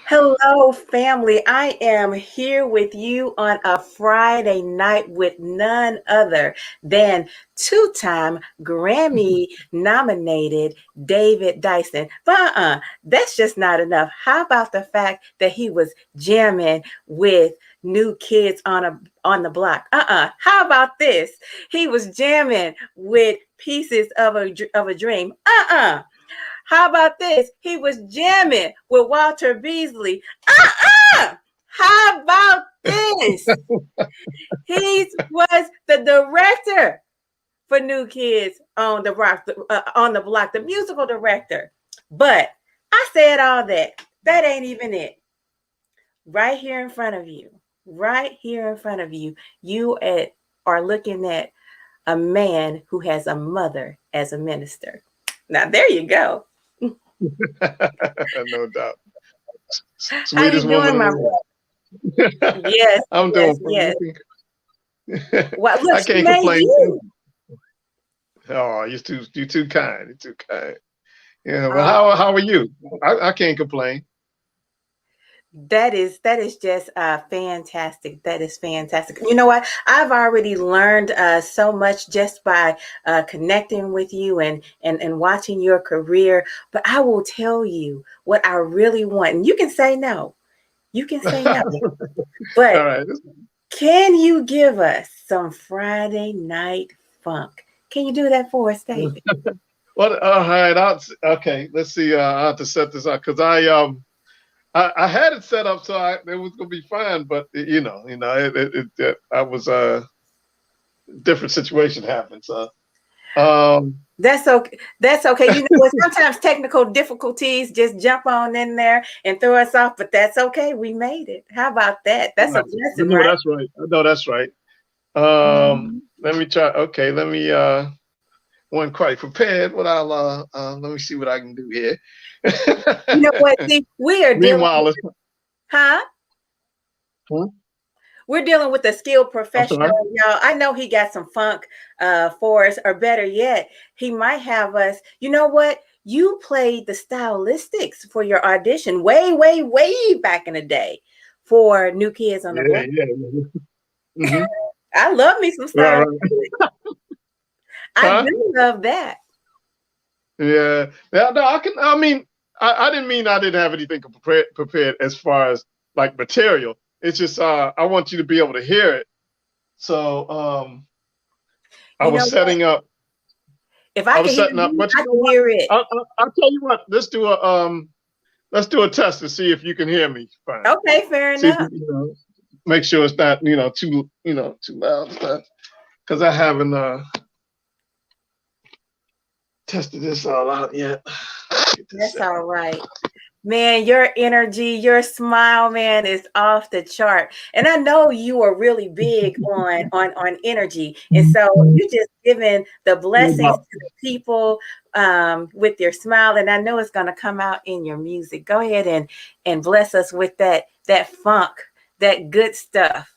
Hello, family. I am here with you on a Friday night with none other than two-time Grammy-nominated David Dyson. But that's just not enough. How about the fact that he was jamming with New Kids on the Block? How about this? He was jamming with Pieces of a Dream. How about this? He was jamming with Walter Beasley. How about this? He was the director for New Kids on the Block, the musical director. But I said all that. That ain't even it. Right here in front of you, you are looking at a man who has a mother as a minister. Now, there you go. No doubt. How you doing, my brother? Yes, I'm doing. Yes. Well, look, I can't complain. Oh, you're too kind. You're too kind. Yeah, but how are you? I can't complain. That is just fantastic. That is fantastic. You know what? I've already learned so much just by connecting with you and watching your career. But I will tell you what I really want. And you can say no. You can say no. But all right. Can you give us some Friday night funk? Can you do that for us, David? Well, all right. Okay. Let's see. I have to set this up because I had it set up so it was gonna be fine, but I was different situation happened. So that's okay. That's okay. You know what? Sometimes technical difficulties just jump on in there and throw us off, but that's okay. We made it. How about that? That's a blessing, right? That's right. No, that's right. Let me try. Okay, let me. Wasn't quite prepared, but I'll let me see what I can do here. You know what? See, we are Meanwhile, huh? We're dealing with a skilled professional, y'all. I know he got some funk for us, or better yet, he might have us. You know what? You played the stylistics for your audition way, way, way back in the day for New Kids on the Block. Yeah. Mm-hmm. I love me some stylistics. Right. I do love that. Yeah. No, I didn't mean I didn't have anything prepared as far as like material. It's just I want you to be able to hear it. So I was setting up. If I can hear it, I can hear it. I'll tell you what. Let's do a test to see if you can hear me fine. Okay, fair enough. Make sure it's not too loud because I haven't tested this all out yet. That's all right. Man, your energy, your smile, man, is off the chart. And I know you are really big on energy. And so you're just giving the blessings to the people with your smile. And I know it's going to come out in your music. Go ahead and bless us with that funk, that good stuff.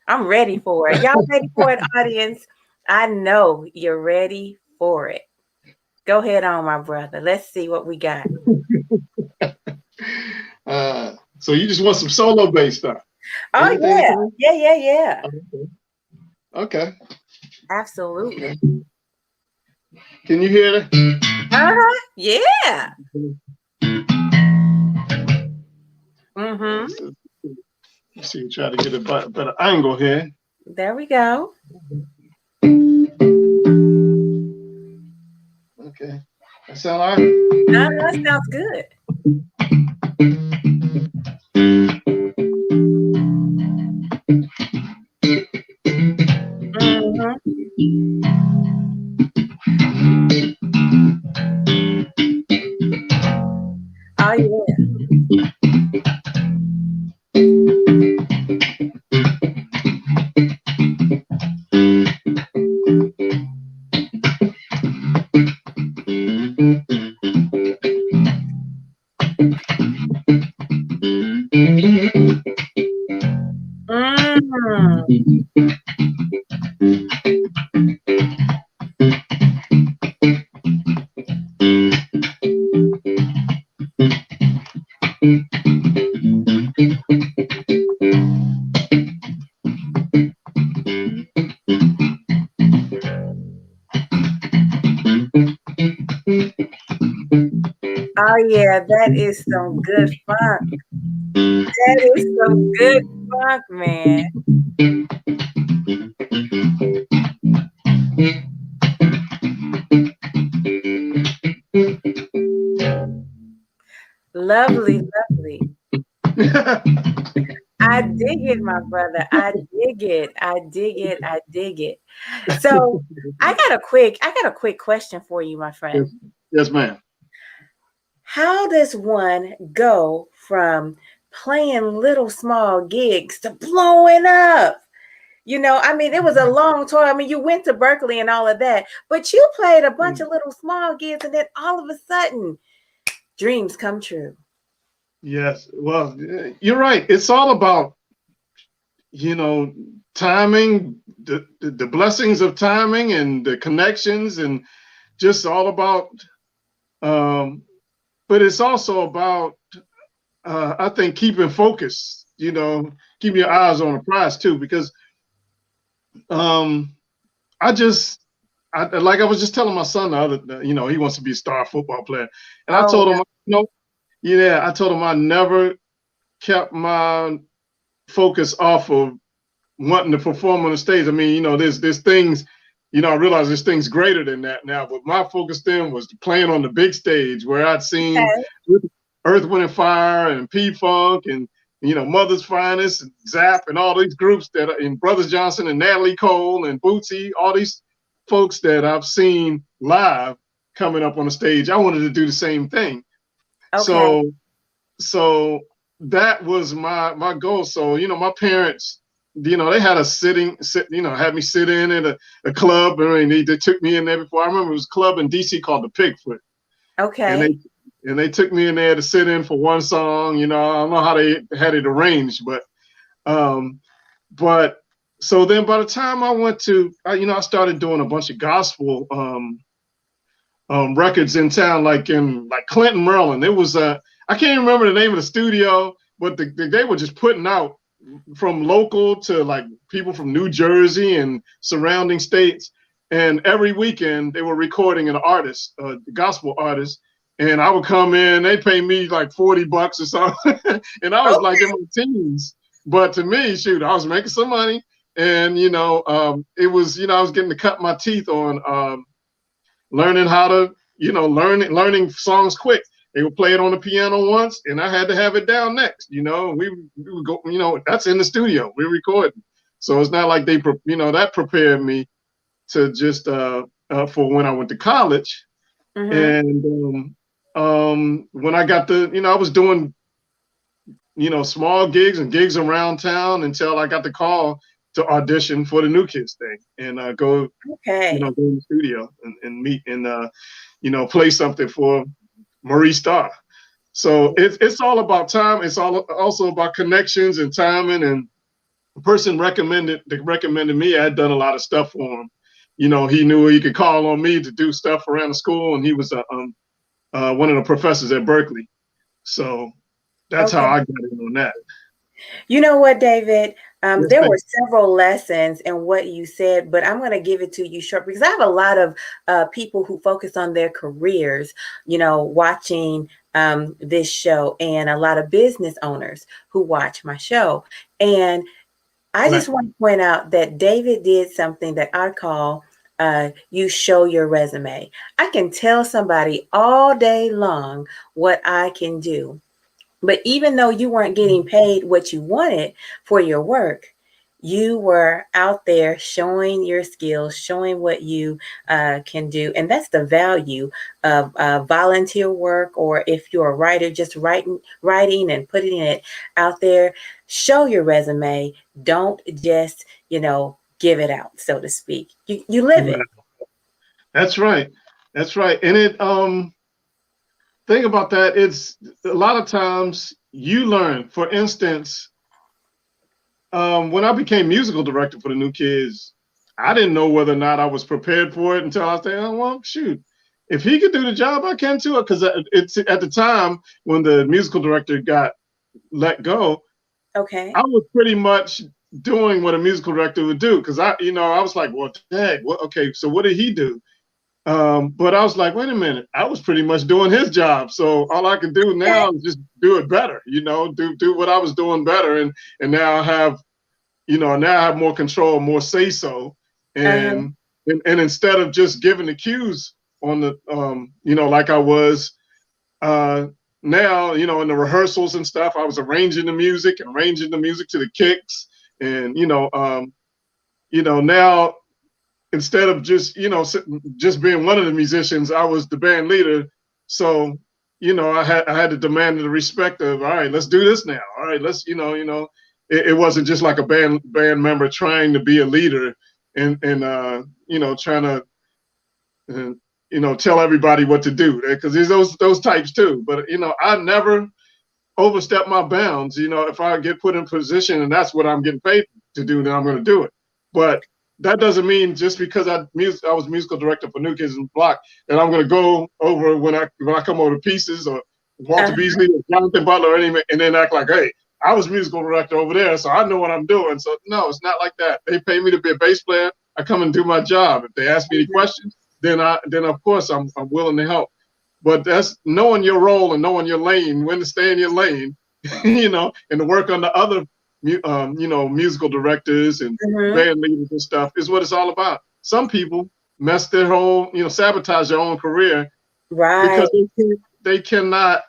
I'm ready for it. Y'all ready for it, audience? I know you're ready for it. Go ahead on, my brother. Let's see what we got. So you just want some solo bass stuff? Oh, yeah. Okay. Absolutely. Can you hear that? Yeah. Mm-hmm. Let's see, try to get a better angle here. There we go. Okay. That sound all right? That sounds good. Oh, yeah. yeah, that is some good funk. That is some good funk, man. Lovely, lovely. I dig it, my brother. I dig it. I dig it. I dig it. So I got a quick question for you, my friend. Yes, yes, ma'am. How does one go from playing little small gigs to blowing up? You know, I mean, it was a long tour. I mean, you went to Berkeley and all of that, but you played a bunch of little small gigs, and then all of a sudden, dreams come true. Yes. Well, you're right. It's all about, timing, the blessings of timing and the connections, and just all about, but it's also about, I think, keeping focus, keeping your eyes on the prize too, because I just, like I was just telling my son the other, he wants to be a star football player. And I Oh, told him, I told him I never kept my focus off of wanting to perform on the stage. I mean, there's things, I realize there's things greater than that now, but my focus then was playing on the big stage where I'd seen Earth, Wind and Fire and P-Funk and, Mother's Finest and Zap and all these groups and Brothers Johnson and Natalie Cole and Bootsy, all these folks that I've seen live coming up on the stage. I wanted to do the same thing. okay. So that was my goal. So, my parents, they had had me sit in at a club. I mean, they took me in there before. I remember it was a club in DC called the Pigfoot. Okay. And they took me in there to sit in for one song. I don't know how they had it arranged, but so then by the time I went to, I started doing a bunch of gospel records in town, like in Clinton, Maryland. It was I can't even remember the name of the studio, but they were just putting out from local to like people from New Jersey and surrounding states. And every weekend they were recording an artist, a gospel artist. And I would come in, they pay me like $40 or something. And I was like in my teens. But to me, shoot, I was making some money. And, it was, I was getting to cut my teeth on learning how to, learning songs quick. They would play it on the piano once, and I had to have it down next. We would go, that's in the studio. We're recording. So it's not like that prepared me to just for when I went to college. Mm-hmm. And when I got I was doing, small gigs and gigs around town until I got the call to audition for the New Kids thing and go in the studio and meet and play something for Maurice Starr. So it's all about time. It's also about connections and timing. And the person recommended me. I had done a lot of stuff for him. He knew he could call on me to do stuff around the school, and he was one of the professors at Berkeley. So that's how I got in on that. You know what, David? There were several lessons in what you said, but I'm going to give it to you short because I have a lot of people who focus on their careers, watching this show, and a lot of business owners who watch my show. And I just want to point out that David did something that I call you show your resume. I can tell somebody all day long what I can do. But even though you weren't getting paid what you wanted for your work, you were out there showing your skills, showing what you can do. And that's the value of volunteer work, or if you're a writer, just writing and putting it out there. Show your resume. Don't just, give it out, so to speak. You live it. That's right. That's right. And it thing about that, it's a lot of times you learn. For instance, when I became musical director for the New Kids, I didn't know whether or not I was prepared for it until I was thinking, oh, well, shoot, if he could do the job, I can too. Because it's at the time when the musical director got let go, I was pretty much doing what a musical director would do. Because I was like, well, dang, okay, so what did he do? But I was like, wait a minute, I was pretty much doing his job. So all I can do now is just do it better, do what I was doing better. And now I have, now I have more control, more say so. And instead of just giving the cues on the, like I was, now, in the rehearsals and stuff, I was arranging the music to the kicks. And, now instead of just, just being one of the musicians, I was the band leader. So, I had to demand the respect of, all right, let's do this now. All right, let's, it wasn't just like a band member trying to be a leader and trying to, tell everybody what to do, because there's those types too. But, I never overstep my bounds. If I get put in position and that's what I'm getting paid to do, then I'm going to do it. But that doesn't mean just because I was musical director for New Kids on the Block that I'm going to go over when I come over to Pieces or Walter Beasley or Jonathan Butler or anything, and then act like, hey, I was musical director over there, so I know what I'm doing. So no, it's not like that. They pay me to be a bass player. I come and do my job. If they ask me any questions, then of course I'm willing to help. But that's knowing your role and knowing your lane, when to stay in your lane, and to work on the other, musical directors and band leaders and stuff is what it's all about. Some people mess their whole, sabotage their own career, right? Because they cannot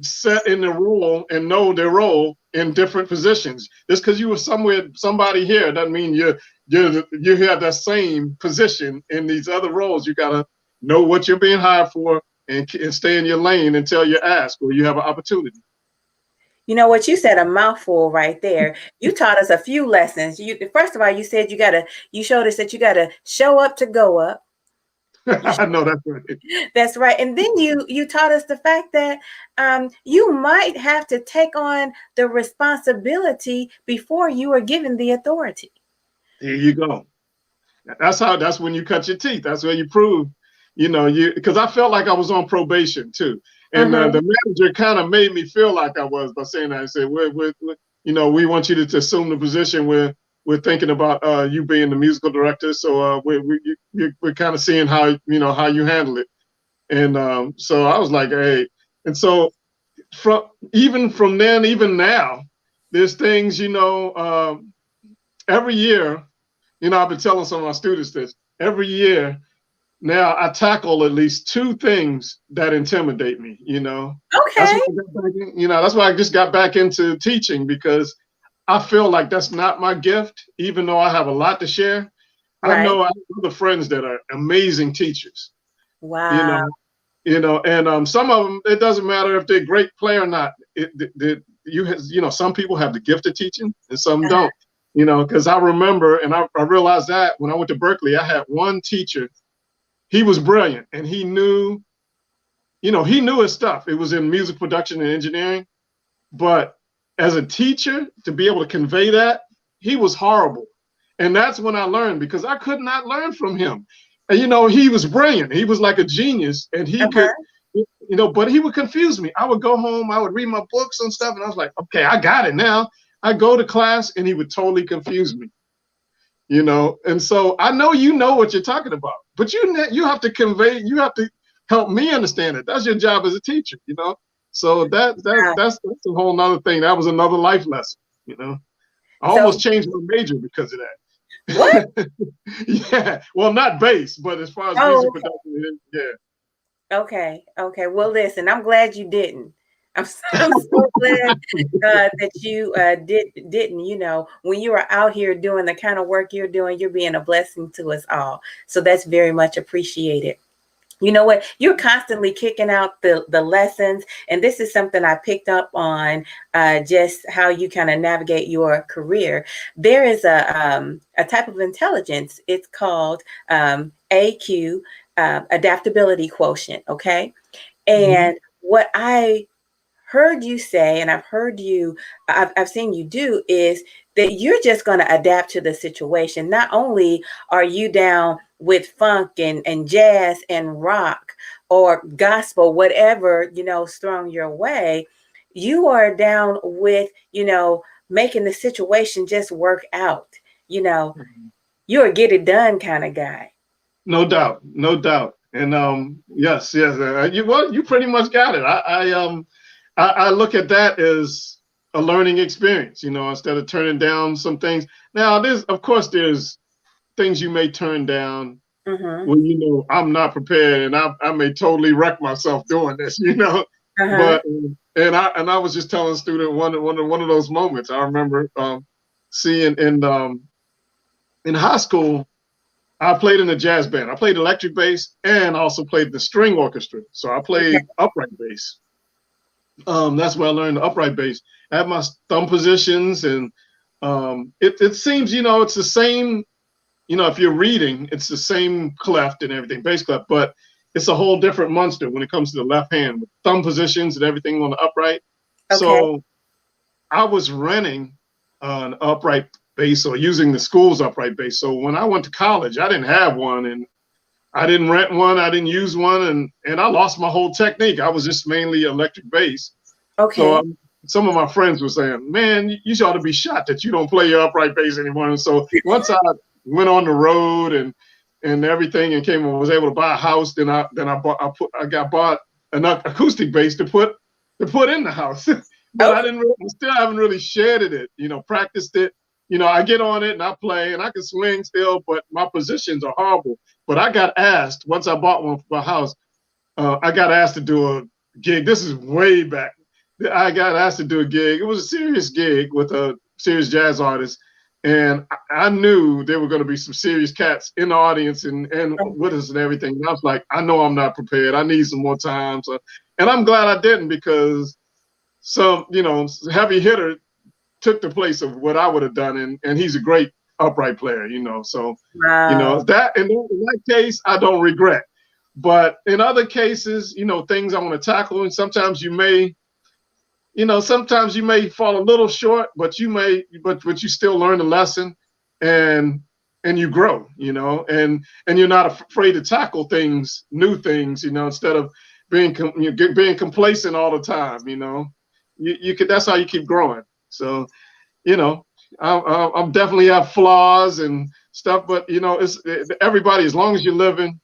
set in the role and know their role in different positions. Just because you were somebody here doesn't mean you have that same position in these other roles. You gotta know what you're being hired for and stay in your lane until you're asked or you have an opportunity. You know what you said, a mouthful right there. You taught us a few lessons. First of all, you said you showed us that you gotta show up to go up. I know that's right. That's right. And then you taught us the fact that you might have to take on the responsibility before you are given the authority. There you go. That's when you cut your teeth. That's where you prove, because I felt like I was on probation too. And the manager kind of made me feel like I was by saying that. I said, we want you to assume the position where we're thinking about you being the musical director. So we're kind of seeing how you handle it. And so I was like, hey. And so from then, even now, there's things, every year, I've been telling some of my students this, every year now I tackle at least 2 things that intimidate me, Okay. That's why I just got back into teaching, because I feel like that's not my gift, even though I have a lot to share. Right. I know I have other friends that are amazing teachers. Wow. And some of them, it doesn't matter if they're a great player or not. Some people have the gift of teaching and some don't. Because I remember, and I realized that when I went to Berkeley, I had one teacher. He was brilliant, and he knew his stuff. It was in music production and engineering. But as a teacher, to be able to convey that, he was horrible. And that's when I learned, because I could not learn from him. And, he was brilliant. He was like a genius, and he could, but he would confuse me. I would go home, I would read my books and stuff, and I was like, okay, I got it now. I go to class, and he would totally confuse me. And so I know what you're talking about, but you have to convey, you have to help me understand it. That's your job as a teacher, So that's a whole nother thing. That was another life lesson, I almost changed my major because of that. What? Yeah. Well, not bass, but as far as music production, yeah. Okay. Well, listen, I'm glad you didn't. I'm so glad that you didn't, when you are out here doing the kind of work you're doing, you're being a blessing to us all. So that's very much appreciated. You know what? You're constantly kicking out the lessons. And this is something I picked up on, just how you kind of navigate your career. There is a type of intelligence. It's called AQ, Adaptability Quotient. Okay. And what I heard you say, and I've seen you do, is that you're just going to adapt to the situation. Not only are you down with funk and jazz and rock or gospel, whatever, is thrown your way, you are down with, making the situation just work out. You're a get it done kind of guy. No doubt. And yes, yes, you pretty much got it. I look at that as a learning experience, instead of turning down some things. Now, of course, there's things you may turn down Mm-hmm. when I'm not prepared, and I may totally wreck myself doing this, Uh-huh. But and I was just telling a student one of those moments. I remember seeing in high school. I played in a jazz band. I played electric bass and also played the string orchestra. So I Okay. played upright bass. That's where I learned the upright bass. I had my thumb positions, and it seems it's the same. If you're reading, it's the same clef and everything, bass clef, but it's a whole different monster when it comes to the left hand with thumb positions and everything on the upright. Okay. So I was renting an upright bass or using the school's upright bass. So when I went to college, I didn't have one, and I didn't rent one. I didn't use one, and I lost my whole technique. I was just mainly electric bass. So Okay. some of my friends were saying, "Man, you ought to be shot that you don't play your upright bass anymore." And so once I went on the road and everything, and was able to buy a house, then I bought an acoustic bass to put in the house. But Okay. I still haven't really shared it, practiced it. I get on it and I play and I can swing still, but my positions are horrible. But I got asked once I bought one for my house. I got asked to do a gig. This is way back. I got asked to do a gig. It was a serious gig with a serious jazz artist, and I knew there were going to be some serious cats in the audience and with us and everything. And I was like, I know I'm not prepared. I need some more time. So, and I'm glad I didn't, because some heavy hitter took the place of what I would have done, and he's a great upright player. So Wow. that in that case I don't regret. But in other cases, things I want to tackle, and sometimes you may fall a little short, but you still learn the lesson, and you grow, and you're not afraid to tackle new things, instead of being complacent all the time, you could, that's how you keep growing. So, you know, I'm definitely have flaws and stuff, but it's everybody, as long as you're living,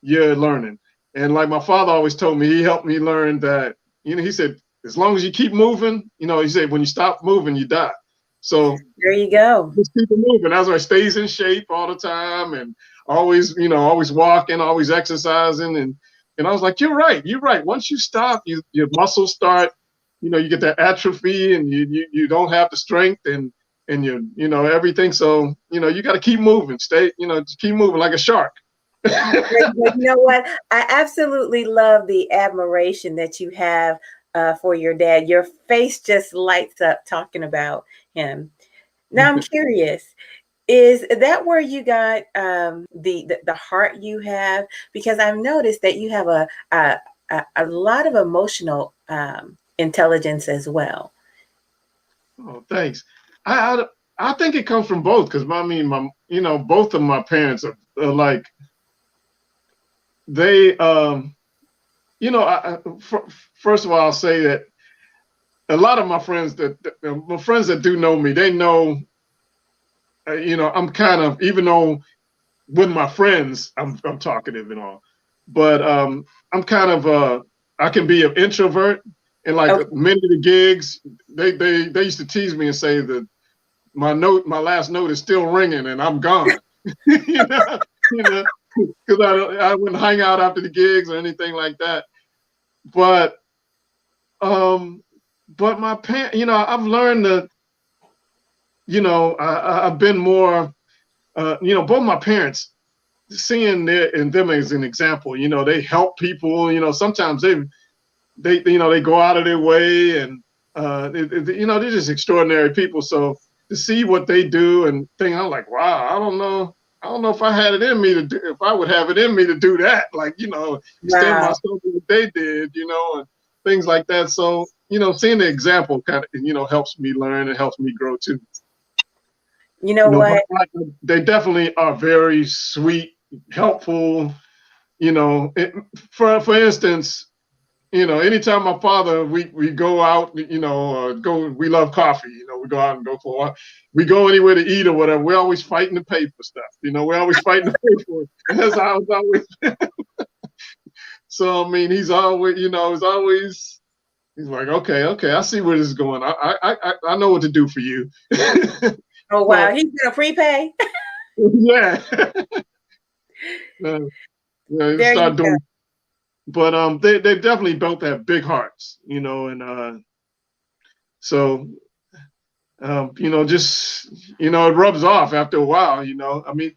you're learning. And like my father always told me, he helped me learn that, he said, as long as you keep moving, he said, when you stop moving, you die. So There you go. just keep it moving. That's why I stays in shape all the time, and always, always walking, always exercising. And I was like, you're right. You're right. Once you stop, your muscles start, you get that atrophy, and you don't have the strength, and everything. So, you got to keep moving, just keep moving like a shark. But you know what? I absolutely love the admiration that you have for your dad. Your face just lights up talking about him. Now I'm curious. Is that where you got the heart you have? Because I've noticed that you have a lot of emotional intelligence as well. Oh, thanks. I think it comes from both, because both of my parents are like, they first of all, I'll say that a lot of my friends that do know me, they know, I'm kind of, even though with my friends I'm talkative and all, but I'm kind of I can be an introvert, and like Okay. many of the gigs, they used to tease me and say that my last note is still ringing and I'm gone. you know, because I wouldn't hang out after the gigs or anything like that. But my parents, I've learned that, I've been more, both my parents, seeing them as an example, they help people, sometimes they go out of their way, and they're just extraordinary people. So to see what they do and think, I'm like, wow, I don't know if I had it in me to do, if I would have it in me to do that, like, extend Wow. myself to what they did, and things like that. So, seeing the example kind of, helps me learn and helps me grow too. You know But what? they definitely are very sweet, helpful, for instance, anytime my father, we go out, we love coffee, we go out and go for a walk. We go anywhere to eat or whatever. We're always fighting to pay for stuff. We're always fighting to pay for it. And that's how it's always. So I mean, he's always, he's like, okay, I see where this is going. I know what to do for you. Oh wow, So he's gonna prepay. yeah, yeah, There you start go. doing. But they definitely both have big hearts, and so just it rubs off after a while. I mean,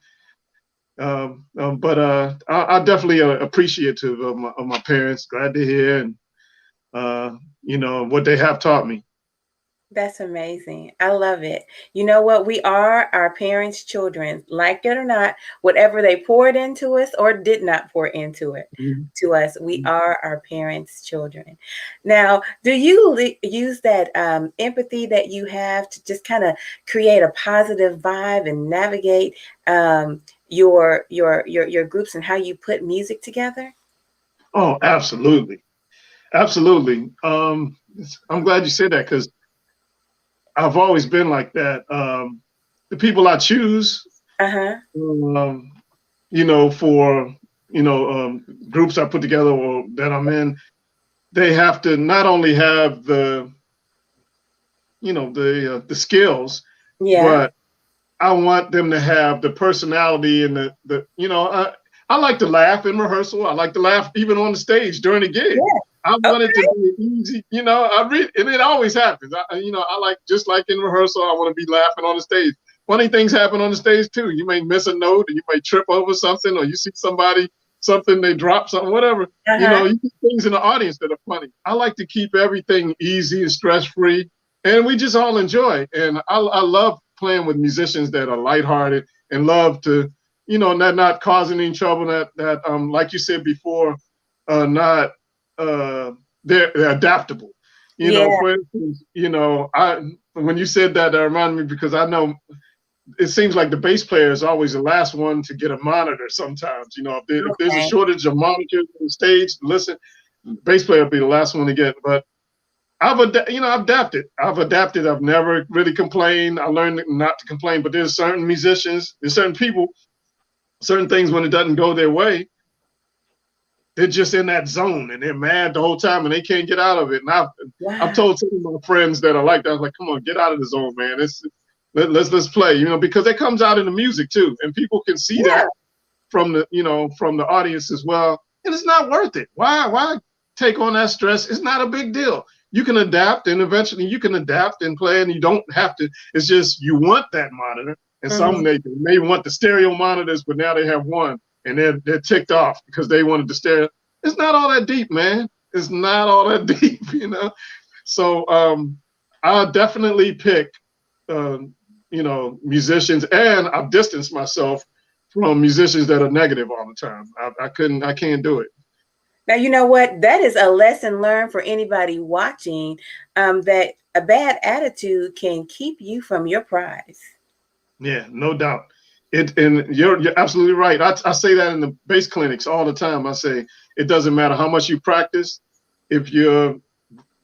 but I definitely appreciative of my parents. Glad to hear, and what they have taught me. That's amazing. I love it. You know what? We are our parents' children, like it or not, whatever they poured into us or did not pour into it Mhm. to us, we are our parents' children. Now, do you use that empathy that you have to just kind of create a positive vibe and navigate your groups and how you put music together? Oh, absolutely, absolutely. I'm glad you said that because I've always been like that. The people I choose, Uh-huh. um, for groups I put together or that I'm in, they have to not only have the skills, Yeah. but I want them to have the personality and I like to laugh in rehearsal. I like to laugh even on the stage during the gig. Yeah. I want it to Okay. be easy, and it always happens. I like, just like in rehearsal, I want to be laughing on the stage. Funny things happen on the stage too. You may miss a note, or you may trip over something, or you see something, they drop something, whatever. Uh-huh. You see things in the audience that are funny. I like to keep everything easy and stress free, and we just all enjoy. And I love playing with musicians that are lighthearted and love to, not causing any trouble. That like you said before, not they're adaptable. Yeah. For instance, I when you said that, that reminded me because I know it seems like the bass player is always the last one to get a monitor. Sometimes, if there's a Okay. shortage of monitors on the stage, listen, bass player will be the last one to get. But I've adapted. I've adapted. I've never really complained. I learned not to complain. But there's certain musicians, there's certain people, certain things when it doesn't go their way, they're just in that zone and they're mad the whole time and they can't get out of it. And I've Wow. told some of my friends that are like that, I was like, come on, get out of the zone, man. Let's play, because it comes out in the music too, and people can see Yeah. that from the audience as well. And it's not worth it. Why take on that stress? It's not a big deal. You can adapt, and eventually you can adapt and play, and you don't have to. It's just you want that monitor, and some Mhm. they may want the stereo monitors, but now they have one, and they're ticked off because they wanted the stereo. It's not all that deep, man. It's not all that deep. So I'll definitely pick, musicians, and I've distanced myself from musicians that are negative all the time. I can't do it. Now, you know what? That is a lesson learned for anybody watching, that a bad attitude can keep you from your prize. Yeah, no doubt. And you're absolutely right. I say that in the bass clinics all the time. I say it doesn't matter how much you practice, if your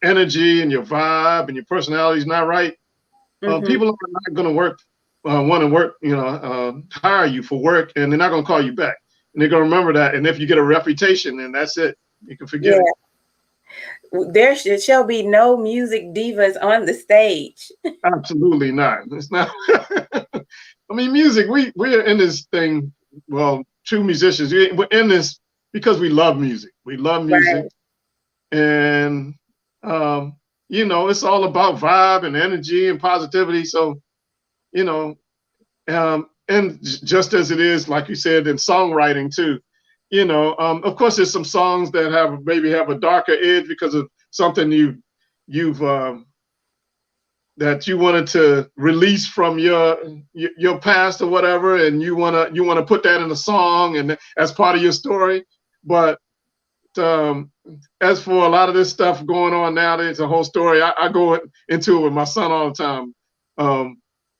energy and your vibe and your personality is not right, Hmm. people are not going to want to work, hire you for work, and they're not going to call you back. And they're going to remember that. And if you get a reputation, then that's it. You can forget Yeah, it. there shall be no music divas on the stage. Absolutely not. It's not. I mean, music. We're in this thing. Well, true musicians. We're in this because we love music. We love music, Right. and it's all about vibe and energy and positivity. So, you know, and just as it is, like you said, in songwriting too. Of course, there's some songs that maybe have a darker edge because of something you've that you wanted to release from your past or whatever, and you wanna put that in a song and as part of your story. But um, as for a lot of this stuff going on nowadays, the whole story, I go into it with my son all the time.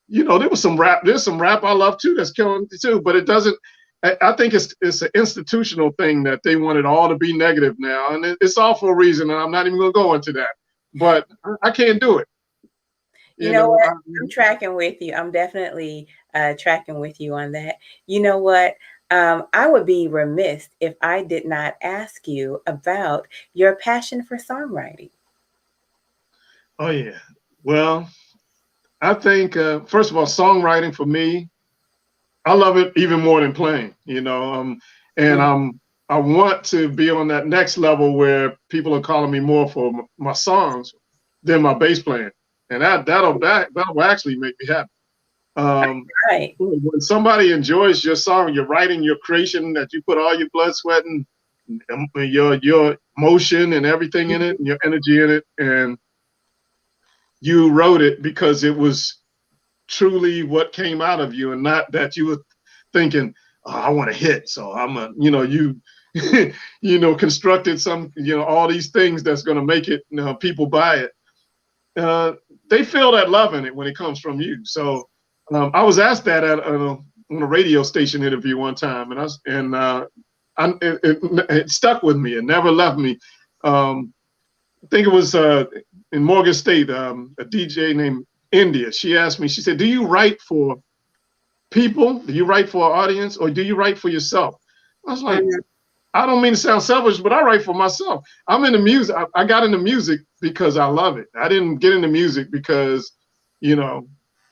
There's some rap I love too that's killing too, but it doesn't. I think it's an institutional thing that they want it all to be negative now, and it's all for a reason. And I'm not even going to go into that, but I can't do it. You You know know, what? I, I'm tracking with you. I'm definitely tracking with you on that. You know what? I would be remiss if I did not ask you about your passion for songwriting. Oh yeah. Well, I think first of all, songwriting for me, I love it even more than playing. And Mm. I want to be on that next level where people are calling me more for my songs than my bass playing, and that'll actually make me happy. Right. When somebody enjoys your song, your writing, your creation that you put all your blood, sweat, and your emotion and everything in it, and your energy in it, and you wrote it because it was truly what came out of you, and not that you were thinking, oh, I want to hit, so I'm a, you constructed some, all these things that's going to make it, people buy it. They feel that love in it when it comes from you. So I was asked that on a radio station interview one time, it stuck with me. It never left me. I think it was in Morgan State, a DJ named India. She asked me, she said, do you write for people? Do you write for an audience, or do you write for yourself? I was like, I don't mean to sound selfish, but I write for myself. I'm into music. I got into music because I love it. I didn't get into music because,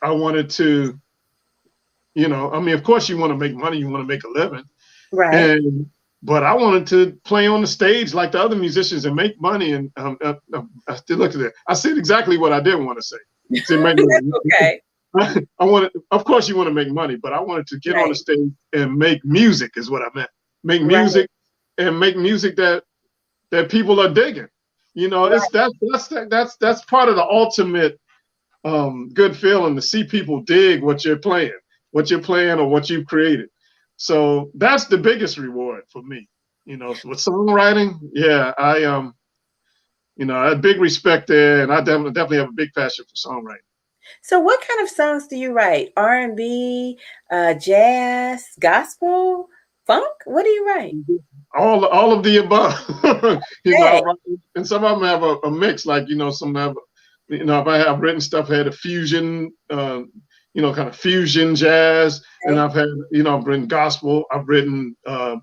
I wanted to, I mean, of course you want to make money, you want to make a living. Right. But I wanted to play on the stage like the other musicians and make money. And I still look at it. I said exactly what I didn't want to say. Okay. I wanted, of course you want to make money, but I wanted to get on the stage and make music is what I meant. Make music and make music that people are digging. It's that's part of the ultimate good feeling, to see people dig what you're playing or what you've created. So that's the biggest reward for me. With songwriting, yeah, I I have big respect there, and I definitely have a big passion for songwriting. So what kind of songs do you write? R&B, jazz, gospel, funk? What do you write? All of the above. And some of them have a mix, like, some have, if I have written stuff, had a fusion, kind of fusion jazz, and I've had, I've written gospel, I've written with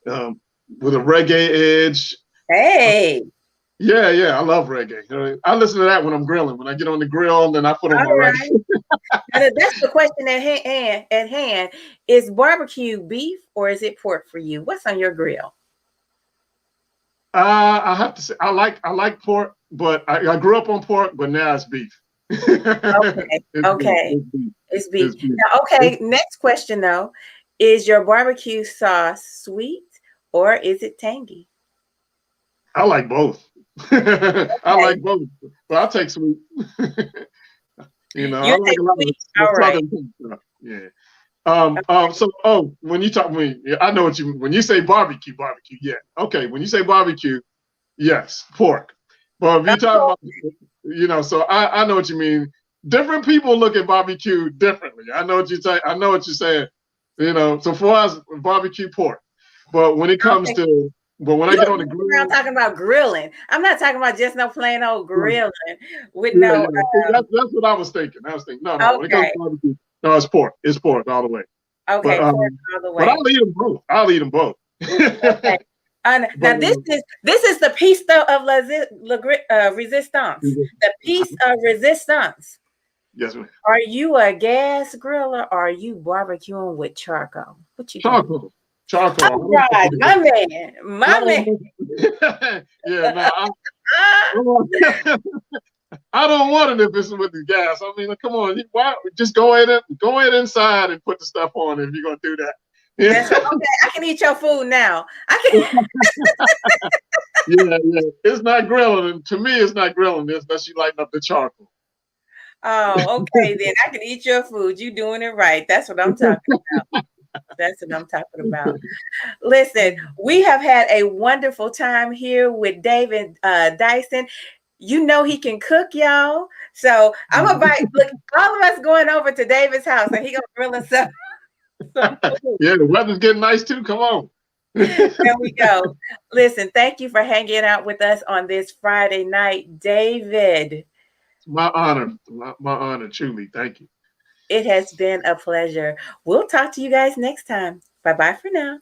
a reggae edge. Hey. Yeah, I love reggae. I listen to that when I'm grilling. When I get on the grill, then I put on my reggae. That's the question at hand. Is barbecue beef or is it pork for you? What's on your grill? I have to say I like pork, but I grew up on pork, but now it's beef. Okay. It's beef. Now, okay, next question though. Is your barbecue sauce sweet or is it tangy? I like both. I like both, but I'll take sweet. I like a lot of southern stuff. Yeah. So when you talk to me, I know when you say barbecue, yeah. Okay, when you say barbecue, yes, pork. But if you talk about, so I know what you mean. Different people look at barbecue differently. I know what you're saying. I know what you're saying. So for us, barbecue, pork. But when it comes to I get on the grill, I'm talking about grilling. I'm not talking about just no plain old grilling with no. That's what I was thinking. No. When it comes to barbecue, no, it's pork. It's pork all the way. Okay, pork all the way. But I'll eat them both. Okay. Now this is the piece of resistance. The piece of resistance. Yes, ma'am. Are you a gas griller or are you barbecuing with charcoal? What you charcoal? Charcoal. All right, my man. Yeah, I don't want it if it's with the gas. I mean, come on, just go ahead inside and put the stuff on if you're gonna do that. Yeah. Okay, I can eat your food now. I can. Yeah. It's not grilling. To me, it's not grilling unless you lighten up the charcoal. Oh, okay, then I can eat your food. You doing it right. That's what I'm talking about. That's what I'm talking about. Listen, we have had a wonderful time here with David Dyson. You know he can cook, y'all. So I'm about look, all of us going over to David's house and he gonna grill us up. Yeah, the weather's getting nice too. Come on. There we go. Listen, thank you for hanging out with us on this Friday night, David. My honor. My honor, truly. Thank you. It has been a pleasure. We'll talk to you guys next time. Bye-bye for now.